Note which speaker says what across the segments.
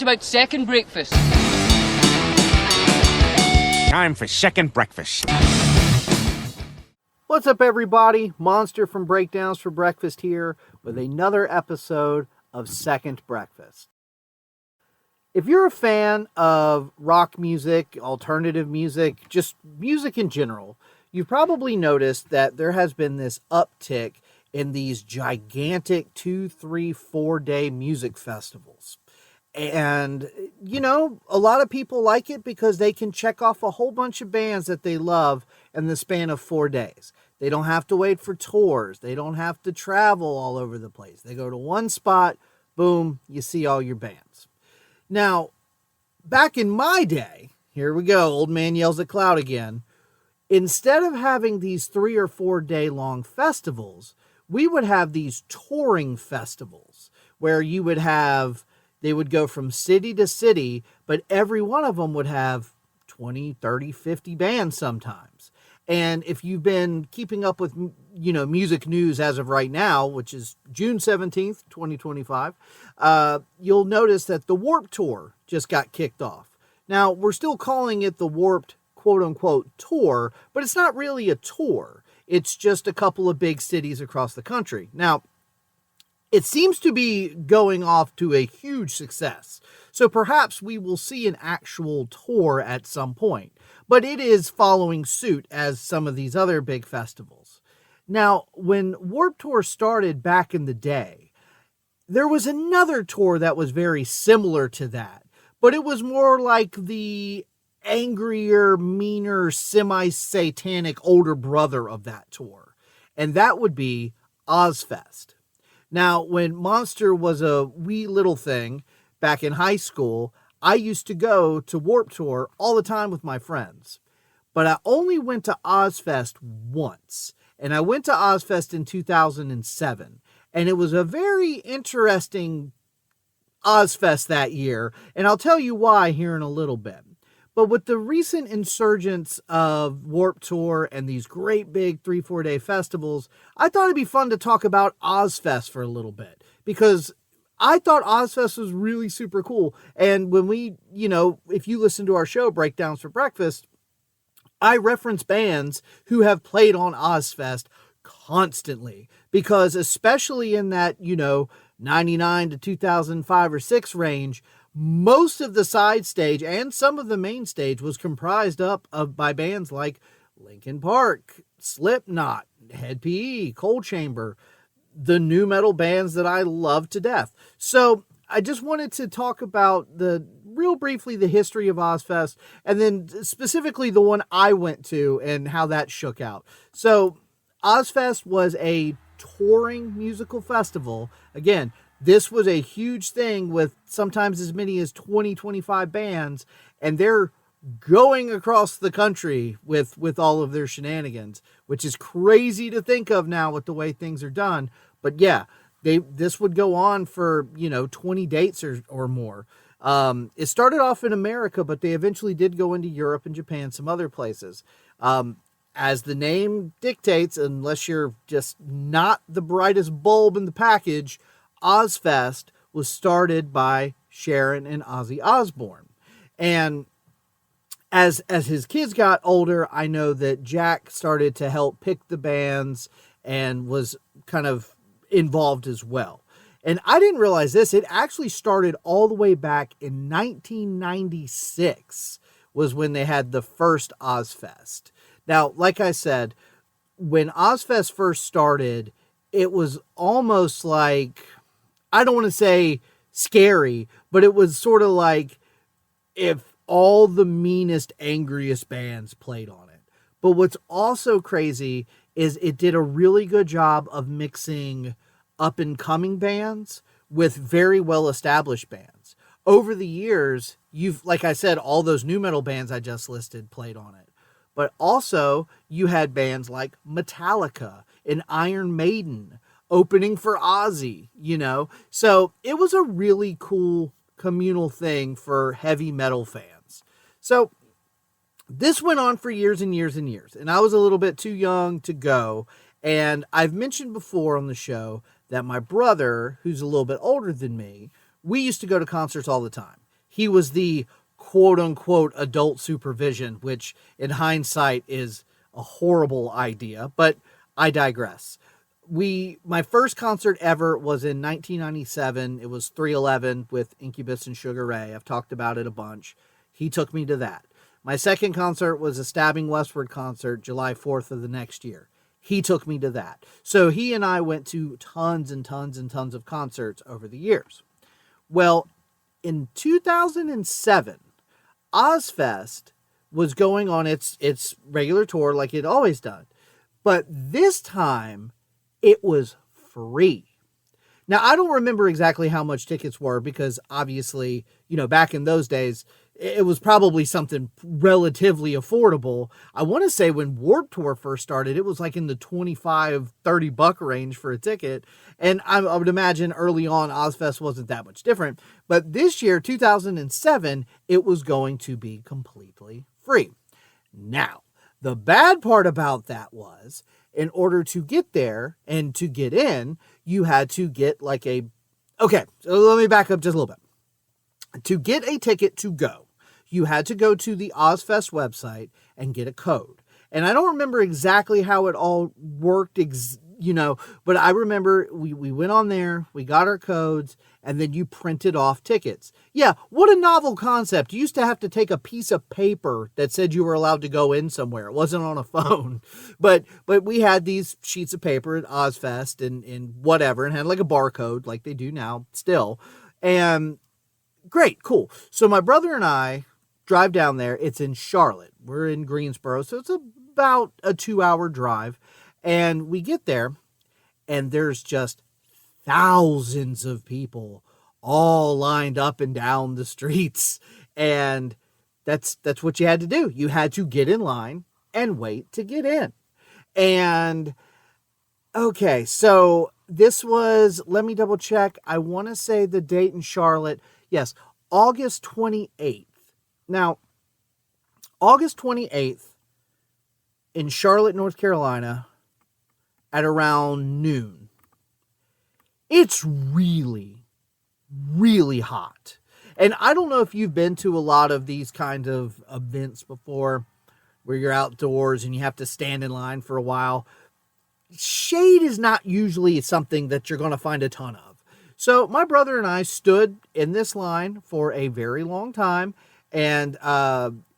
Speaker 1: What about second breakfast?
Speaker 2: Time for second breakfast.
Speaker 3: What's up, everybody? Monster from Breakdowns for Breakfast here with another episode of Second Breakfast. If you're a fan of rock music, alternative music, just music in general, you've probably noticed that there has been this uptick in these gigantic 2, 3, 4-day music festivals. And, you know, a lot of people like it because they can check off a whole bunch of bands that they love in the span of 4 days. They don't have to wait for tours. They don't have to travel all over the place. They go to one spot, boom, you see all your bands. Now, back in my day, here we go, old man yells at cloud again. Instead of having these 3 or 4 day long festivals, we would have these touring festivals where you would have, they would go from city to city, but every one of them would have 20, 30, 50 bands sometimes. And if you've been keeping up with, you know, music news as of right now, which is June 17th, 2025, you'll notice that the Warped Tour just got kicked off. Now, we're still calling it the Warped quote-unquote tour, but it's not really a tour. It's just a couple of big cities across the country. Now, it seems to be going off to a huge success. So perhaps we will see an actual tour at some point. But it is following suit as some of these other big festivals. Now, when Warped Tour started back in the day, there was another tour that was very similar to that. But it was more like the angrier, meaner, semi-satanic older brother of that tour. And that would be OzzFest. Now, when Monster was a wee little thing back in high school, I used to go to Warped Tour all the time with my friends. But I only went to OzzFest once. And I went to OzzFest in 2007. And it was a very interesting OzzFest that year. And I'll tell you why here in a little bit. But with the recent insurgence of Warped Tour and these great big 3-4 day festivals, I thought it'd be fun to talk about OzzFest for a little bit. Because I thought OzzFest was really super cool. And when we, you know, if you listen to our show, Breakdowns for Breakfast, I reference bands who have played on OzzFest constantly. Because especially in that, you know, 99 to 2005 or 6 range, most of the side stage and some of the main stage was comprised up of by bands like Linkin Park, Slipknot, Head PE, Cold Chamber, the new metal bands that I love to death. So I just wanted to talk about real briefly the history of OzzFest and then specifically the one I went to and how that shook out. So OzzFest was a touring musical festival. Again, this was a huge thing with sometimes as many as 20, 25 bands, and they're going across the country with all of their shenanigans, which is crazy to think of now with the way things are done. But yeah, this would go on for, you know, 20 dates or more. It started off in America, but they eventually did go into Europe and Japan, some other places. As the name dictates, unless you're just not the brightest bulb in the package, OzzFest was started by Sharon and Ozzy Osbourne. And as his kids got older, I know that Jack started to help pick the bands and was kind of involved as well. And I didn't realize this. It actually started all the way back in 1996 was when they had the first OzzFest. Now, like I said, when OzzFest first started, it was almost like, I don't want to say scary, but it was sort of like if all the meanest, angriest bands played on it. But what's also crazy is it did a really good job of mixing up-and-coming bands with very well-established bands. Over the years, like I said, all those new metal bands I just listed played on it. But also, you had bands like Metallica and Iron Maiden opening for Ozzy, you know. So it was a really cool communal thing for heavy metal fans. So this went on for years and years and years. And I was a little bit too young to go. And I've mentioned before on the show that my brother, who's a little bit older than me, we used to go to concerts all the time. He was the quote-unquote adult supervision, which in hindsight is a horrible idea, but I digress. My first concert ever was in 1997. It was 311 with Incubus and Sugar Ray. I've talked about it a bunch. He took me to that. My second concert was a Stabbing Westward concert, July 4th of the next year. He took me to that. So he and I went to tons and tons and tons of concerts over the years. Well, in 2007, OzzFest was going on its regular tour like it always done. But this time, it was free. Now, I don't remember exactly how much tickets were because obviously, back in those days, it was probably something relatively affordable. I want to say when Warped Tour first started, it was like in the $25-$30 range for a ticket. And I would imagine early on, OzzFest wasn't that much different. But this year, 2007, it was going to be completely free. Now, the bad part about that was, in order to get there and to get in, you had to get okay, so let me back up just a little bit. To get a ticket to go, you had to go to the OzzFest website and get a code. And I don't remember exactly how it all worked, but I remember we went on there, we got our codes, and then you printed off tickets. Yeah, what a novel concept. You used to have to take a piece of paper that said you were allowed to go in somewhere. It wasn't on a phone. But we had these sheets of paper at OzzFest and whatever, and had like a barcode like they do now still. And great, cool. So my brother and I drive down there. It's in Charlotte. We're in Greensboro, so it's about a 2-hour drive. And we get there, and there's just thousands of people all lined up and down the streets. And that's what you had to do. You had to get in line and wait to get in. And okay, so this was, let me double check. I want to say the date in Charlotte. Yes, August 28th. Now, August 28th in Charlotte, North Carolina at around noon. It's really, really hot. And I don't know if you've been to a lot of these kind of events before where you're outdoors and you have to stand in line for a while. Shade is not usually something that you're going to find a ton of. So my brother and I stood in this line for a very long time, and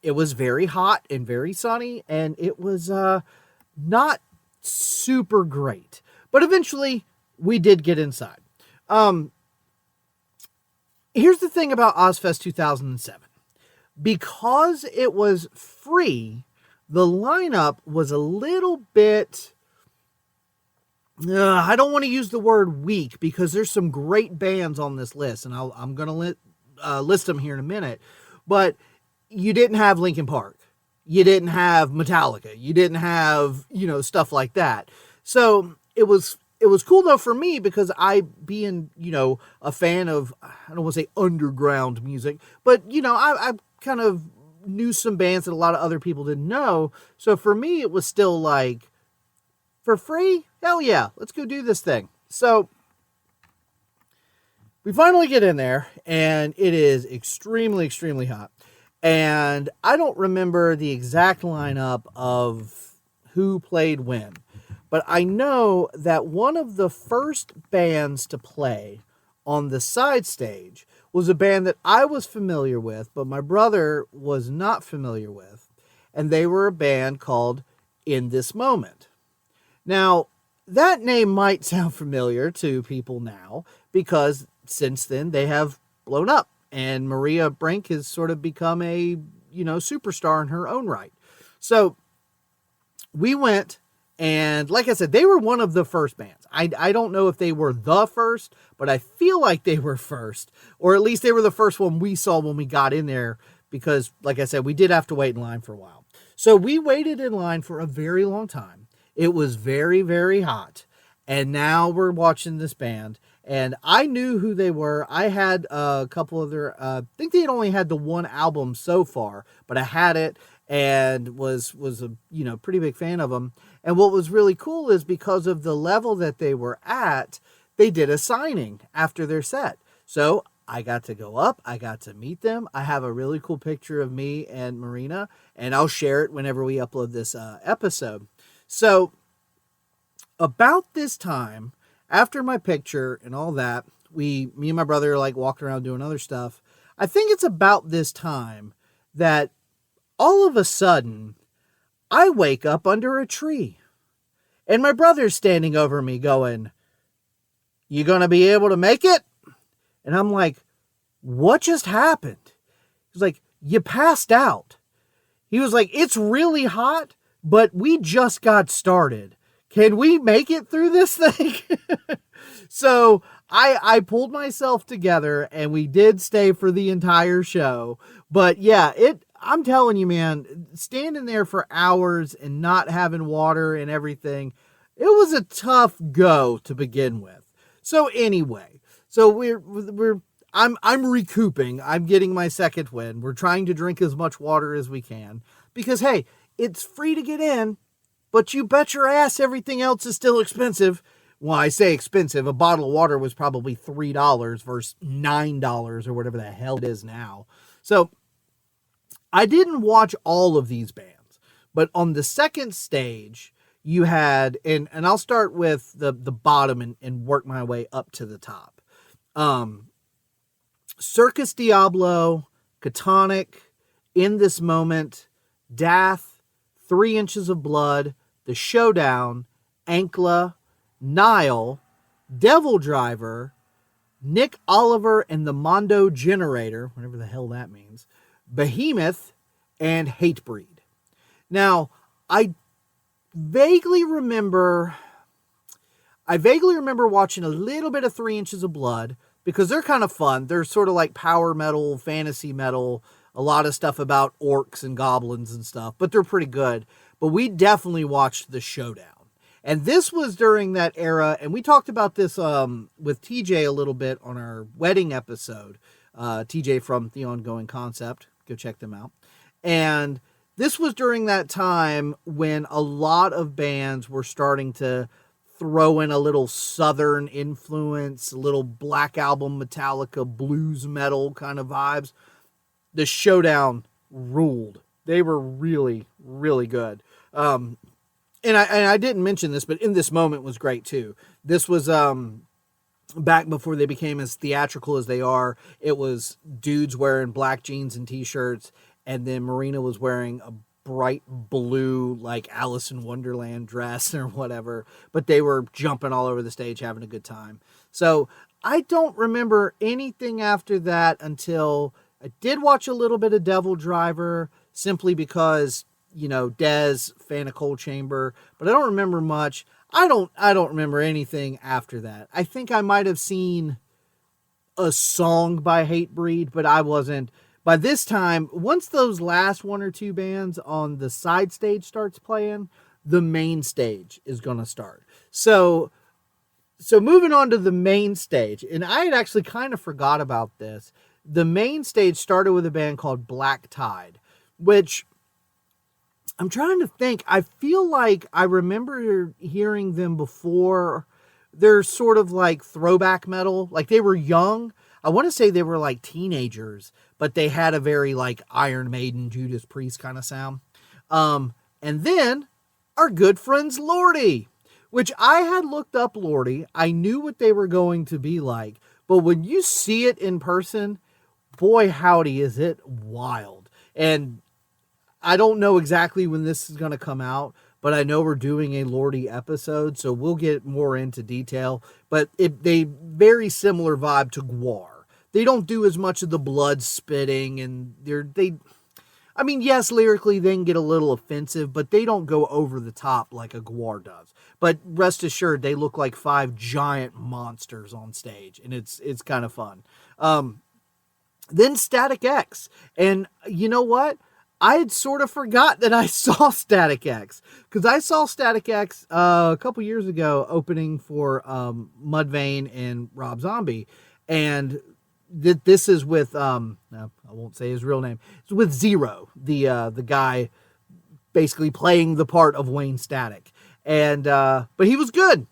Speaker 3: it was very hot and very sunny, and it was not super great. But eventually, we did get inside. Here's the thing about OzzFest 2007. Because it was free, the lineup was a little bit... I don't want to use the word weak because there's some great bands on this list, and I'm going to list them here in a minute. But you didn't have Linkin Park. You didn't have Metallica. You didn't have, stuff like that. So it was cool, though, for me because I, being, a fan of, I don't want to say underground music, but, I kind of knew some bands that a lot of other people didn't know. So for me, it was still like, for free? Hell yeah, let's go do this thing. So we finally get in there, and it is extremely, extremely hot. And I don't remember the exact lineup of who played when, but I know that one of the first bands to play on the side stage was a band that I was familiar with, but my brother was not familiar with, and they were a band called In This Moment. Now, that name might sound familiar to people now because since then they have blown up and Maria Brink has sort of become a, superstar in her own right. So we went, and like I said, they were one of the first bands. I don't know if they were the first, but I feel like they were first, or at least they were the first one we saw when we got in there because, like I said, we did have to wait in line for a while. So we waited in line for a very long time. It was very, very hot. And now we're watching this band. And I knew who they were. I had a couple of their... I think they had only had the one album so far. But I had it and was a pretty big fan of them. And what was really cool is because of the level that they were at, they did a signing after their set. So I got to go up. I got to meet them. I have a really cool picture of me and Marina, and I'll share it whenever we upload this episode. So about this time, after my picture and all that, me and my brother are like walking around doing other stuff. I think it's about this time that all of a sudden I wake up under a tree and my brother's standing over me going, "You gonna be able to make it?" And I'm like, "What just happened?" He's like, "You passed out." He was like, "It's really hot, but we just got started. Can we make it through this thing?" So I pulled myself together and we did stay for the entire show. But yeah, I'm telling you, man, standing there for hours and not having water and everything, it was a tough go to begin with. So anyway, I'm recouping. I'm getting my second win. We're trying to drink as much water as we can because, hey, it's free to get in, but you bet your ass everything else is still expensive. Well, I say expensive. A bottle of water was probably $3 versus $9 or whatever the hell it is now. So I didn't watch all of these bands, but on the second stage, you had, and I'll start with the bottom and work my way up to the top. Circus Diablo, Catonic, In This Moment, Dath, 3 Inches of Blood, The Showdown, Ankla, Nile, Devil Driver, Nick Oliver and the Mondo Generator, whatever the hell that means, Behemoth, and Hatebreed. Now, I vaguely remember watching a little bit of 3 Inches of Blood because they're kind of fun. They're sort of like power metal, fantasy metal, a lot of stuff about orcs and goblins and stuff, but they're pretty good. But we definitely watched The Showdown. And this was during that era, and we talked about this with TJ a little bit on our wedding episode. TJ from The Ongoing Concept. Go check them out. And this was during that time when a lot of bands were starting to throw in a little Southern influence, a little Black Album, Metallica, blues metal kind of vibes. The Showdown ruled. They were really, really good. And I didn't mention this, but In This Moment was great too. This was back before they became as theatrical as they are. It was dudes wearing black jeans and t-shirts, and then Marina was wearing a bright blue, like Alice in Wonderland dress or whatever, but they were jumping all over the stage, having a good time. So I don't remember anything after that until I did watch a little bit of Devil Driver, simply because, you know, Dez, fan of Cold Chamber, but I don't remember much. I don't remember anything after that. I think I might have seen a song by Hatebreed, but I wasn't. By this time, once those last 1 or 2 bands on the side stage starts playing, the main stage is going to start. So moving on to the main stage, and I had actually kind of forgot about this. The main stage started with a band called Black Tide, which I'm trying to think. I feel like I remember hearing them before. They're sort of like throwback metal. Like they were young. I want to say they were like teenagers, but they had a very like Iron Maiden, Judas Priest kind of sound. And then our good friends Lordi, which I had looked up Lordi. I knew what they were going to be like, but when you see it in person, boy howdy is it wild. And I don't know exactly when this is going to come out, but I know we're doing a Lordi episode, so we'll get more into detail. But they very similar vibe to Gwar. They don't do as much of the blood spitting, and I mean, yes, lyrically they can get a little offensive, but they don't go over the top like a Gwar does. But rest assured, they look like 5 giant monsters on stage, and it's kind of fun. Then Static X, and you know what? I had sort of forgot that I saw Static X, because I saw Static X a couple years ago opening for Mudvayne and Rob Zombie, and this is with no, I won't say his real name. It's with Zero, the guy basically playing the part of Wayne Static, and but he was good.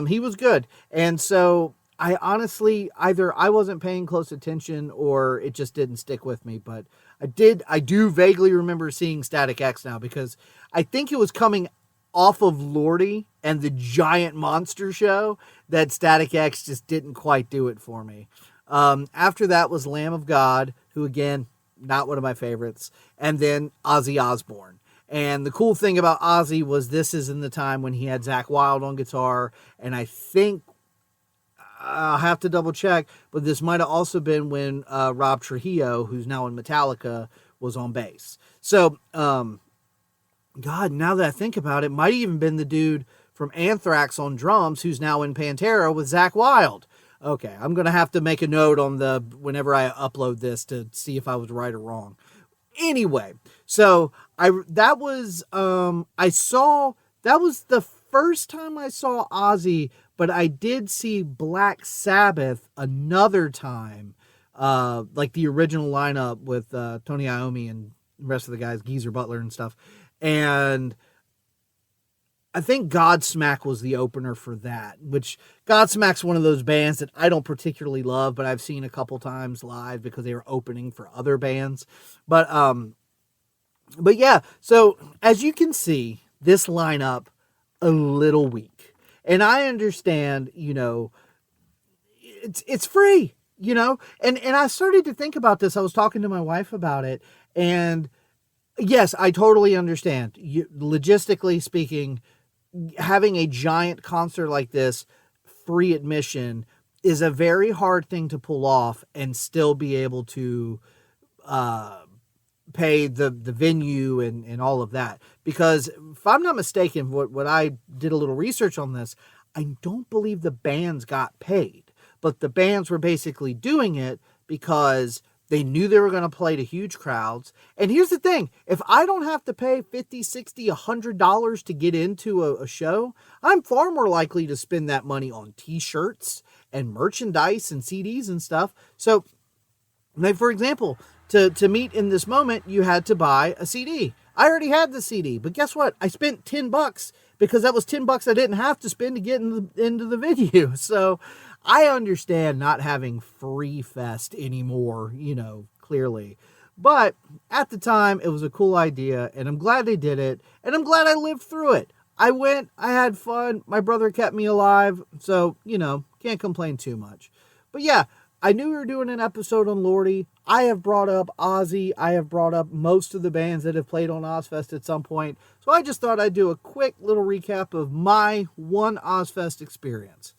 Speaker 3: He was good, and so I honestly, either I wasn't paying close attention or it just didn't stick with me. But I do vaguely remember seeing Static X now, because I think it was coming off of Lordi and the giant monster show that Static X just didn't quite do it for me. After that was Lamb of God, who again, not one of my favorites. And then Ozzy Osbourne. And the cool thing about Ozzy was this is in the time when he had Zakk Wylde on guitar. And I think, I'll have to double check, but this might have also been when Rob Trujillo, who's now in Metallica, was on bass. So, God, now that I think about it, might have even been the dude from Anthrax on drums, who's now in Pantera with Zakk Wylde. Okay, I'm going to have to make a note on whenever I upload this to see if I was right or wrong. Anyway, so that was the first time I saw Ozzy, but I did see Black Sabbath another time, like the original lineup with Tony Iommi and the rest of the guys, Geezer Butler and stuff. And I think Godsmack was the opener for that, which Godsmack's one of those bands that I don't particularly love, but I've seen a couple times live because they were opening for other bands. But yeah, so as you can see, this lineup a little weak. And I understand, it's free, and I started to think about this. I was talking to my wife about it, and yes, I totally understand. Logistically speaking, having a giant concert like this, free admission, is a very hard thing to pull off and still be able to pay the venue and all of that. Because if I'm not mistaken, what I did a little research on this, I don't believe the bands got paid, but the bands were basically doing it because they knew they were going to play to huge crowds. And here's the thing. If I don't have to pay $50, $60, $100 to get into a show, I'm far more likely to spend that money on t-shirts and merchandise and CDs and stuff. So, like, for example, to meet in this moment, you had to buy a CD. I already had the CD, but guess what? I spent $10 because that was $10 I didn't have to spend to get into the venue. So I understand not having Free Fest anymore, clearly. But at the time, it was a cool idea, and I'm glad they did it, and I'm glad I lived through it. I went, I had fun, my brother kept me alive, so, can't complain too much. But yeah, I knew we were doing an episode on Lordi. I have brought up Ozzy. I have brought up most of the bands that have played on OzzFest at some point. So I just thought I'd do a quick little recap of my one OzzFest experience.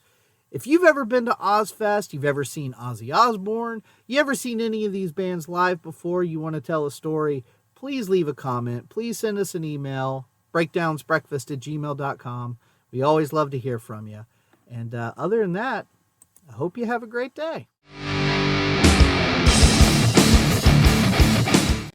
Speaker 3: If you've ever been to OzzFest, you've ever seen Ozzy Osbourne, you ever seen any of these bands live before, you want to tell a story, please leave a comment. Please send us an email, breakdownsbreakfast@gmail.com. We always love to hear from you. And other than that, I hope you have a great day.